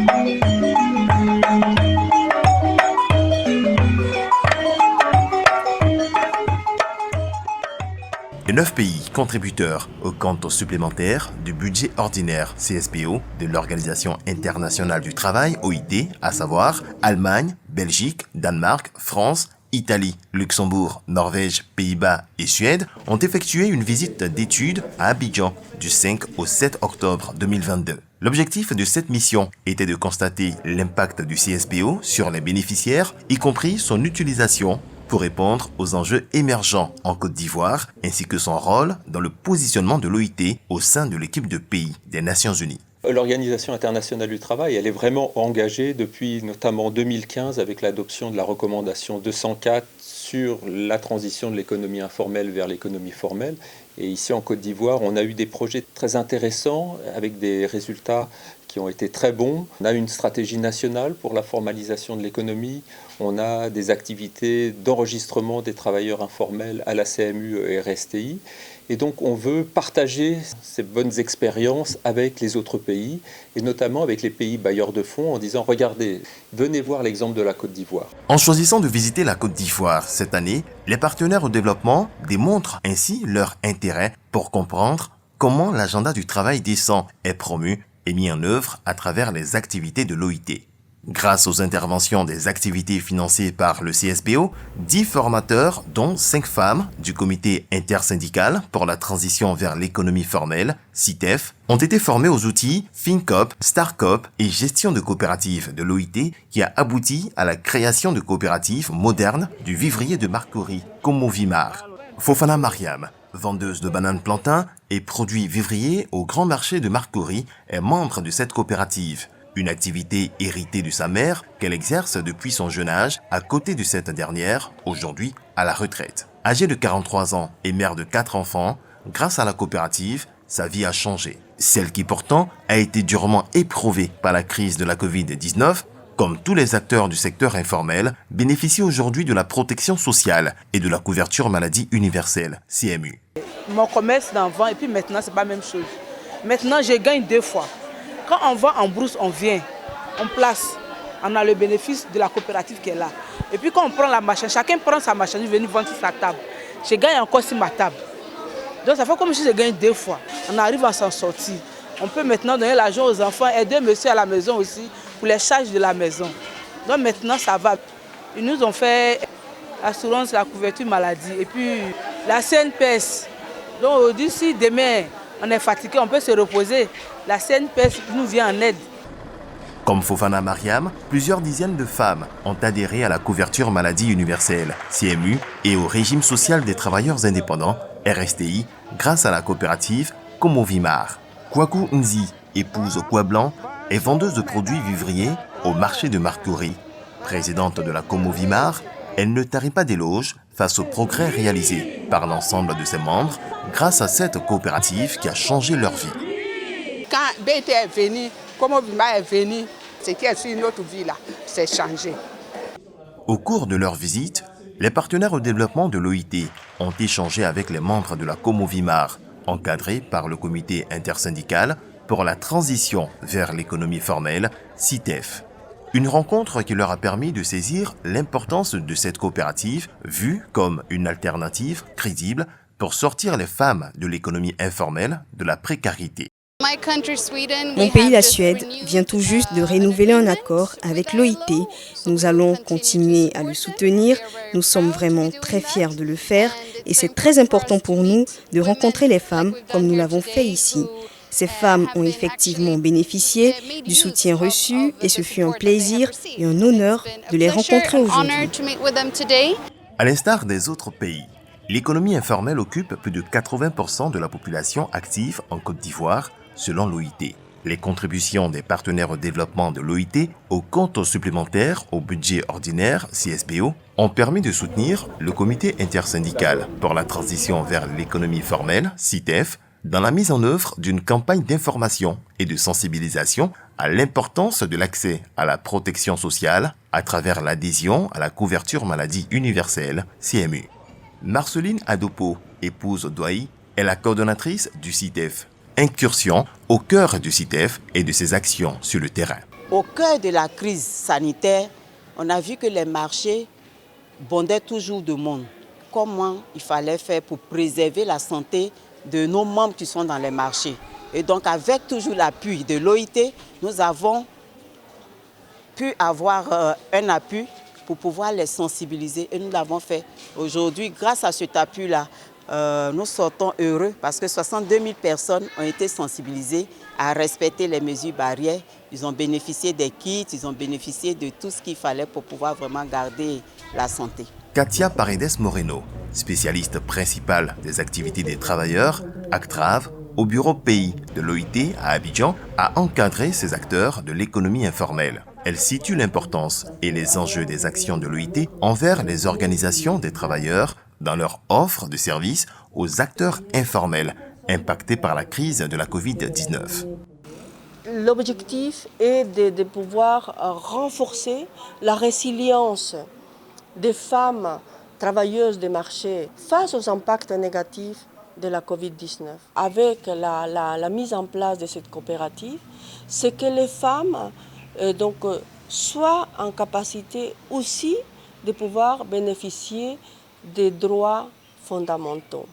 Les 9 pays contributeurs au compte supplémentaire du budget ordinaire CSPO de l'Organisation internationale du travail, OIT, à savoir Allemagne, Belgique, Danemark, France, Italie, Luxembourg, Norvège, Pays-Bas et Suède, ont effectué une visite d'études à Abidjan du 5 au 7 octobre 2022. L'objectif de cette mission était de constater l'impact du CSPO sur les bénéficiaires, y compris son utilisation pour répondre aux enjeux émergents en Côte d'Ivoire, ainsi que son rôle dans le positionnement de l'OIT au sein de l'équipe de pays des Nations Unies. L'Organisation internationale du travail, elle est vraiment engagée depuis notamment 2015 avec l'adoption de la recommandation 204 sur la transition de l'économie informelle vers l'économie formelle. Et ici en Côte d'Ivoire, on a eu des projets très intéressants avec des résultats qui ont été très bons. On a une stratégie nationale pour la formalisation de l'économie. On a des activités d'enregistrement des travailleurs informels à la CMU et RSTI. Et donc on veut partager ces bonnes expériences avec les autres pays, et notamment avec les pays bailleurs de fonds, en disant « Regardez, venez voir l'exemple de la Côte d'Ivoire ». En choisissant de visiter la Côte d'Ivoire cette année, les partenaires au développement démontrent ainsi leur intérêt pour comprendre comment l'agenda du travail décent est promu et mis en œuvre à travers les activités de l'OIT. Grâce aux interventions des activités financées par le CSPO, 10 formateurs, dont 5 femmes du comité intersyndical pour la transition vers l'économie formelle, CITEF, ont été formés aux outils FinCop, StarCop et gestion de coopératives de l'OIT qui a abouti à la création de coopératives modernes du vivrier de Marcory, Komovimar. Fofana Mariam, vendeuse de bananes plantains et produits vivriers au grand marché de Marcory, est membre de cette coopérative. Une activité héritée de sa mère qu'elle exerce depuis son jeune âge à côté de cette dernière, aujourd'hui à la retraite. Âgée de 43 ans et mère de 4 enfants, grâce à la coopérative, sa vie a changé. Celle qui pourtant a été durement éprouvée par la crise de la Covid-19, comme tous les acteurs du secteur informel, bénéficie aujourd'hui de la protection sociale et de la couverture maladie universelle, CMU. Mon commerce d'avant et puis maintenant, c'est pas la même chose. Maintenant, je gagne 2 fois. Quand on va en brousse, on vient, on place, on a le bénéfice de la coopérative qui est là. Et puis quand on prend la marchandise, chacun prend sa marchandise, vient vendre sur sa table. Je gagne encore sur ma table. Donc ça fait comme si je gagne 2 fois. On arrive à s'en sortir. On peut maintenant donner l'argent aux enfants, aider monsieur à la maison aussi pour les charges de la maison. Donc maintenant ça va. Ils nous ont fait l'assurance, la couverture maladie et puis la CNPS. Donc d'ici demain, on est fatigué, on peut se reposer. La CNPS nous vient en aide. Comme Fofana Mariam, plusieurs dizaines de femmes ont adhéré à la couverture maladie universelle, CMU, et au régime social des travailleurs indépendants, RSTI, grâce à la coopérative Komovimar. Kwaku Nzi, épouse au Koa Blanc, est vendeuse de produits vivriers au marché de Marcory. Présidente de la Komovimar, elle ne tarit pas d'éloges face aux progrès réalisés par l'ensemble de ses membres grâce à cette coopérative qui a changé leur vie. Quand BT est venu, Komovimar est venu, ce qui est sur notre vie là, c'est changé. Au cours de leur visite, les partenaires au développement de l'OIT ont échangé avec les membres de la Komovimar, encadrés par le comité intersyndical pour la transition vers l'économie formelle, CITEF. Une rencontre qui leur a permis de saisir l'importance de cette coopérative vue comme une alternative crédible pour sortir les femmes de l'économie informelle de la précarité. Mon pays, la Suède, vient tout juste de renouveler un accord avec l'OIT. Nous allons continuer à le soutenir. Nous sommes vraiment très fiers de le faire et c'est très important pour nous de rencontrer les femmes comme nous l'avons fait ici. Ces femmes ont effectivement bénéficié du soutien reçu et ce fut un plaisir et un honneur de les rencontrer aujourd'hui. À l'instar des autres pays, l'économie informelle occupe plus de 80% de la population active en Côte d'Ivoire, selon l'OIT. Les contributions des partenaires au développement de l'OIT au compte supplémentaire au budget ordinaire CSPO ont permis de soutenir le comité intersyndical pour la transition vers l'économie formelle, CITEF, dans la mise en œuvre d'une campagne d'information et de sensibilisation à l'importance de l'accès à la protection sociale à travers l'adhésion à la couverture maladie universelle, CMU. Marceline Adopo, épouse Douaï, est la coordonnatrice du CITEF. Incursion au cœur du CITEF et de ses actions sur le terrain. Au cœur de la crise sanitaire, on a vu que les marchés bondaient toujours de monde. Comment il fallait faire pour préserver la santé de nos membres qui sont dans les marchés. Et donc avec toujours l'appui de l'OIT, nous avons pu avoir un appui pour pouvoir les sensibiliser et nous l'avons fait. Aujourd'hui, grâce à cet appui-là, nous sortons heureux parce que 62 000 personnes ont été sensibilisées à respecter les mesures barrières. Ils ont bénéficié des kits, ils ont bénéficié de tout ce qu'il fallait pour pouvoir vraiment garder la santé. Katia Paredes Moreno, spécialiste principale des activités des travailleurs, Actrave, au bureau pays de l'OIT à Abidjan, a encadré ces acteurs de l'économie informelle. Elle situe l'importance et les enjeux des actions de l'OIT envers les organisations des travailleurs dans leur offre de services aux acteurs informels impactés par la crise de la Covid-19. L'objectif est de pouvoir renforcer la résilience des femmes travailleuses des marchés face aux impacts négatifs de la Covid-19. Avec la mise en place de cette coopérative, c'est que les femmes soient en capacité aussi de pouvoir bénéficier des droits fondamentaux,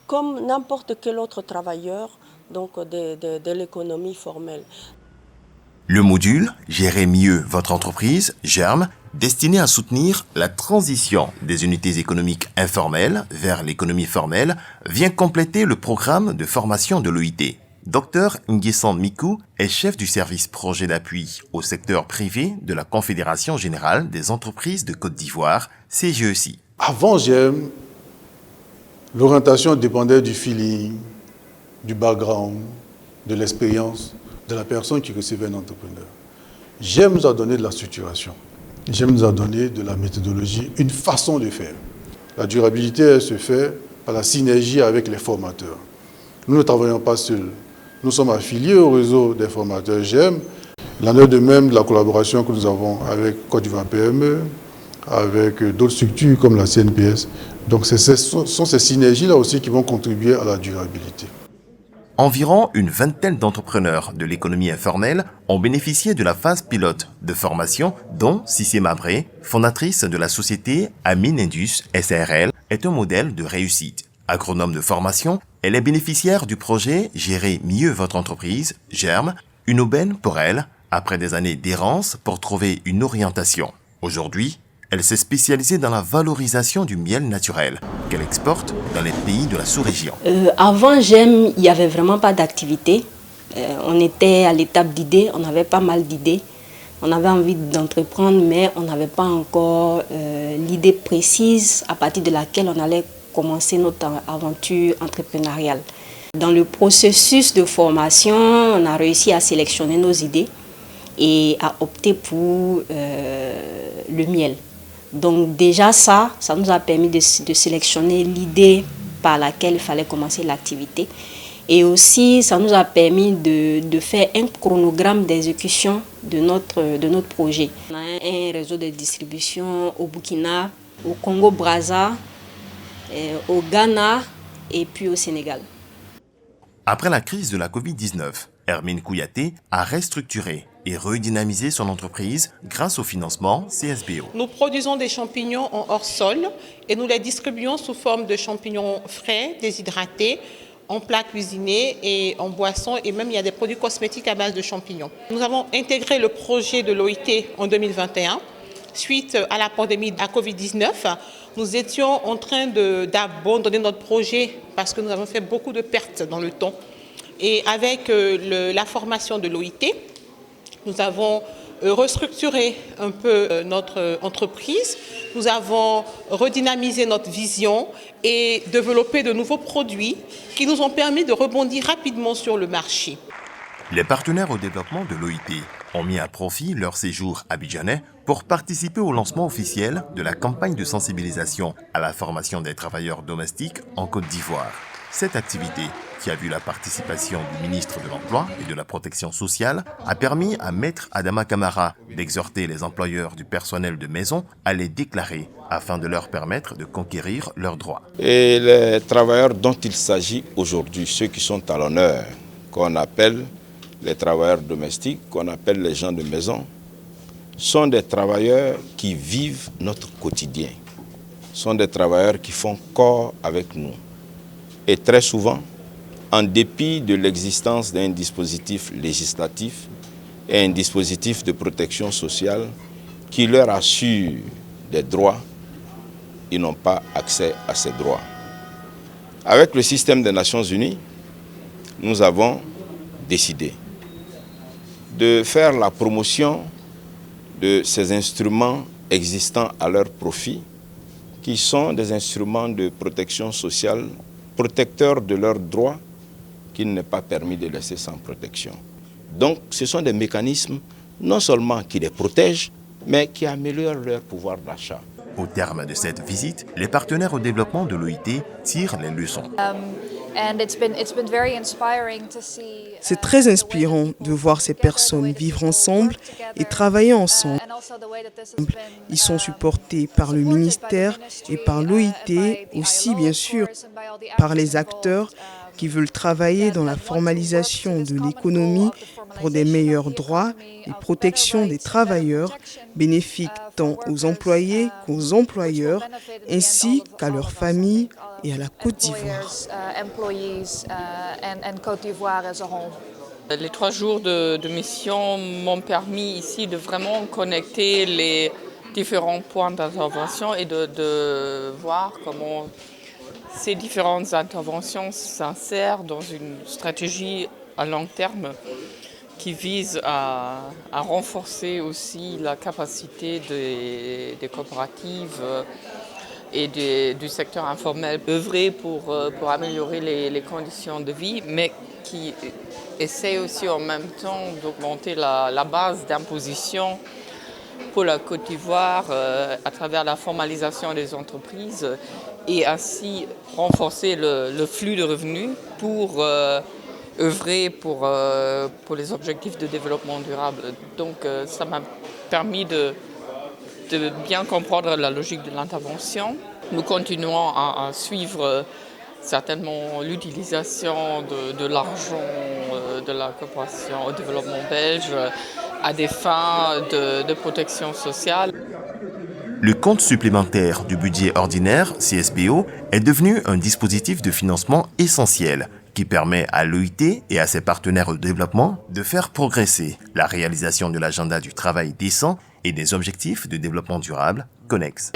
comme n'importe quel autre travailleur de l'économie formelle. Le module « Gérer mieux votre entreprise » germe, destiné à soutenir la transition des unités économiques informelles vers l'économie formelle, vient compléter le programme de formation de l'OIT. Dr Nguessan Mikou est chef du service projet d'appui au secteur privé de la Confédération générale des entreprises de Côte d'Ivoire, CGECI. Avant GEM, l'orientation dépendait du feeling, du background, de l'expérience de la personne qui recevait un entrepreneur. GEM nous a donné de la structuration. GEM nous a donné de la méthodologie, une façon de faire. La durabilité, elle se fait par la synergie avec les formateurs. Nous ne travaillons pas seuls. Nous sommes affiliés au réseau des formateurs GEM. Il en est de même de la collaboration que nous avons avec Côte d'Ivoire PME, avec d'autres structures comme la CNPS. Donc ce sont ces synergies-là aussi qui vont contribuer à la durabilité. Environ une vingtaine d'entrepreneurs de l'économie informelle ont bénéficié de la phase pilote de formation dont Cissé Mabré, fondatrice de la société Amine Indus SARL, est un modèle de réussite. Agronome de formation, elle est bénéficiaire du projet Gérer mieux votre entreprise, GERM, une aubaine pour elle, après des années d'errance pour trouver une orientation. Aujourd'hui, elle s'est spécialisée dans la valorisation du miel naturel qu'elle exporte dans les pays de la sous-région. Avant GEM, il n'y avait vraiment pas d'activité. On était à l'étape d'idées, on avait pas mal d'idées. On avait envie d'entreprendre, mais on n'avait pas encore l'idée précise à partir de laquelle on allait commencer notre aventure entrepreneuriale. Dans le processus de formation, on a réussi à sélectionner nos idées et à opter pour le miel. Donc déjà ça nous a permis de sélectionner l'idée par laquelle il fallait commencer l'activité. Et aussi, ça nous a permis de faire un chronogramme d'exécution de notre projet. On a un réseau de distribution au Burkina, au Congo-Brazza, au Ghana et puis au Sénégal. Après la crise de la Covid-19, Hermine Kouyaté a restructuré et redynamisé son entreprise grâce au financement CSBO. Nous produisons des champignons en hors-sol et nous les distribuons sous forme de champignons frais, déshydratés, en plats cuisinés et en boissons, et même il y a des produits cosmétiques à base de champignons. Nous avons intégré le projet de l'OIT en 2021. Suite à la pandémie à Covid-19, nous étions en train d'abandonner notre projet parce que nous avons fait beaucoup de pertes dans le temps. Et avec la formation de l'OIT, nous avons restructuré un peu notre entreprise, nous avons redynamisé notre vision et développé de nouveaux produits qui nous ont permis de rebondir rapidement sur le marché. Les partenaires au développement de l'OIT ont mis à profit leur séjour abidjanais pour participer au lancement officiel de la campagne de sensibilisation à la formation des travailleurs domestiques en Côte d'Ivoire. Cette activité, qui a vu la participation du ministre de l'Emploi et de la Protection sociale, a permis à Maître Adama Camara d'exhorter les employeurs du personnel de maison à les déclarer afin de leur permettre de conquérir leurs droits. Et les travailleurs dont il s'agit aujourd'hui, ceux qui sont à l'honneur, qu'on appelle les travailleurs domestiques, qu'on appelle les gens de maison, sont des travailleurs qui vivent notre quotidien, sont des travailleurs qui font corps avec nous. Et très souvent, en dépit de l'existence d'un dispositif législatif et un dispositif de protection sociale qui leur assure des droits, ils n'ont pas accès à ces droits. Avec le système des Nations Unies, nous avons décidé de faire la promotion de ces instruments existants à leur profit, qui sont des instruments de protection sociale, protecteurs de leurs droits, qu'il n'est pas permis de laisser sans protection. Donc, ce sont des mécanismes non seulement qui les protègent, mais qui améliorent leur pouvoir d'achat. Au terme de cette visite, les partenaires au développement de l'OIT tirent les leçons. C'est très inspirant de voir ces personnes vivre ensemble et travailler ensemble. Ils sont supportés par le ministère et par l'OIT, aussi bien sûr par les acteurs qui veulent travailler dans la formalisation de l'économie pour des meilleurs droits et protection des travailleurs, bénéfiques tant aux employés qu'aux employeurs, ainsi qu'à leurs familles et à la Côte d'Ivoire. Les 3 jours de mission m'ont permis ici de vraiment connecter les différents points d'intervention et de voir comment ces différentes interventions s'insèrent dans une stratégie à long terme qui vise à renforcer aussi la capacité des coopératives et du secteur informel, œuvrer pour améliorer les conditions de vie, mais qui essaie aussi en même temps d'augmenter la base d'imposition pour la Côte d'Ivoire à travers la formalisation des entreprises et ainsi renforcer le flux de revenus pour œuvrer pour les objectifs de développement durable. Donc ça m'a permis de bien comprendre la logique de l'intervention. Nous continuons à suivre certainement l'utilisation de l'argent de la coopération au développement belge à des fins de protection sociale. Le compte supplémentaire du budget ordinaire, CSBO, est devenu un dispositif de financement essentiel qui permet à l'OIT et à ses partenaires au développement de faire progresser la réalisation de l'agenda du travail décent et des objectifs de développement durable connexes.